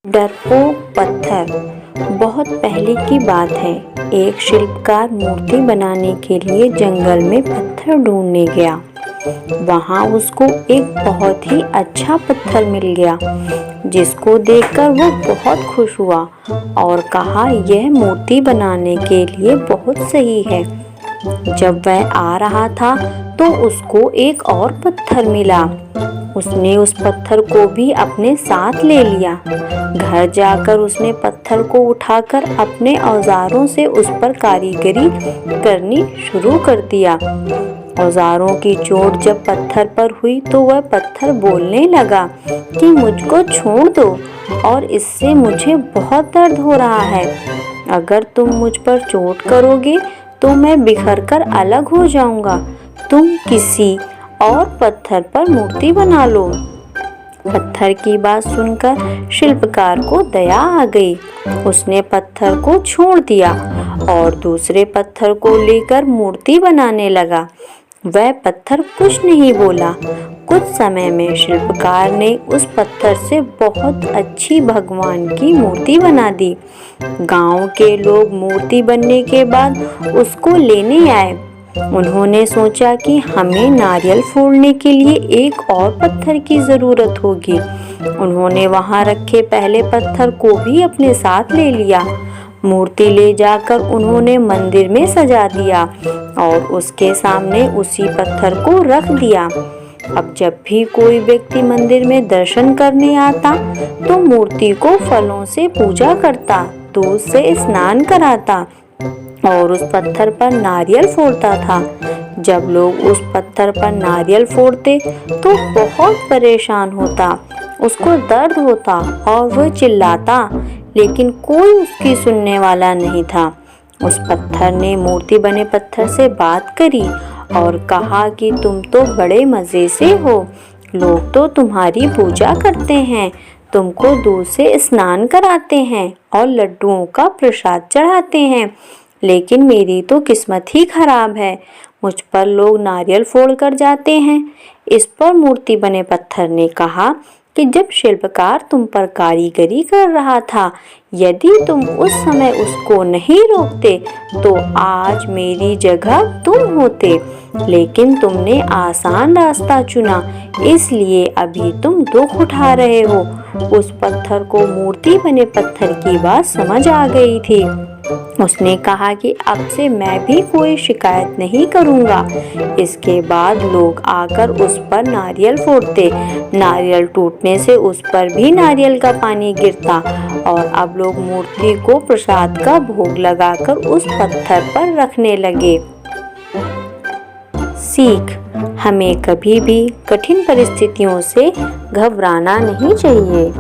डरपोक पत्थर। बहुत पहले की बात है। एक शिल्पकार मूर्ति बनाने के लिए जंगल में पत्थर ढूंढने गया। वहां उसको एक बहुत ही अच्छा पत्थर मिल गया, जिसको देखकर वो बहुत खुश हुआ और कहा, यह मूर्ति बनाने के लिए बहुत सही है। जब वह आ रहा था तो उसको एक और पत्थर मिला। उसने उस पत्थर को भी अपने साथ ले लिया। घर जाकर उसने पत्थर को उठाकर अपने औजारों से उस पर कारीगरी करनी शुरू कर दिया। औजारों की चोट जब पत्थर पर हुई तो वह पत्थर बोलने लगा कि मुझको छोड़ दो और इससे मुझे बहुत दर्द हो रहा है। अगर तुम मुझ पर चोट करोगे तो मैं बिखर कर अलग हो जाऊंगा। तुम किसी और पत्थर पर मूर्ति बना लो। पत्थर की बात सुनकर शिल्पकार को दया आ गई। उसने पत्थर को छोड़ दिया और दूसरे पत्थर को लेकर मूर्ति बनाने लगा। वह पत्थर कुछ नहीं बोला। कुछ समय में शिल्पकार ने उस पत्थर से बहुत अच्छी भगवान की मूर्ति बना दी। गांव के लोग मूर्ति बनने के बाद उसको लेने आए। उन्होंने सोचा कि हमें नारियल फोड़ने के लिए एक और पत्थर की जरूरत होगी। उन्होंने वहां रखे पहले पत्थर को भी अपने साथ ले लिया। मूर्ति ले जाकर उन्होंने मंदिर में सजा दिया और उसके सामने उसी पत्थर को रख दिया। अब जब भी कोई व्यक्ति मंदिर में दर्शन करने आता तो मूर्ति को फलों से पूजा करता, दूध से स्नान कराता और उस पत्थर पर नारियल फोड़ता था। जब लोग उस पत्थर पर नारियल फोड़ते तो बहुत परेशान होता, उसको दर्द होता और वह चिल्लाता, लेकिन कोई उसकी सुनने वाला नहीं था। उस पत्थर ने मूर्ति बने पत्थर से बात करी और कहा कि तुम तो बड़े मज़े से हो। लोग तो तुम्हारी पूजा करते हैं, तुमको दूध से स्नान कराते हैं और लड्डुओं का प्रसाद चढ़ाते हैं, लेकिन मेरी तो किस्मत ही खराब है। मुझ पर लोग नारियल फोड़ कर जाते हैं। इस पर मूर्ति बने पत्थर ने कहा कि जब शिल्पकार तुम पर कारीगरी कर रहा था, यदि तुम उस समय उसको नहीं रोकते तो आज मेरी जगह तुम होते, लेकिन तुमने आसान रास्ता चुना, इसलिए अभी तुम दुख उठा रहे हो। उस पत्थर को मूर्ति बने पत्थर की बात समझ आ गई थी। उसने कहा कि अब से मैं भी कोई शिकायत नहीं करूंगा। इसके बाद लोग आकर उस पर नारियल फोड़ते। नारियल टूटने से उस पर भी नारियल का पानी गिरता और अब लोग मूर्ति को प्रसाद का भोग लगाकर उस पत्थर पर रखने लगे। सीख: हमें कभी भी कठिन परिस्थितियों से घबराना नहीं चाहिए।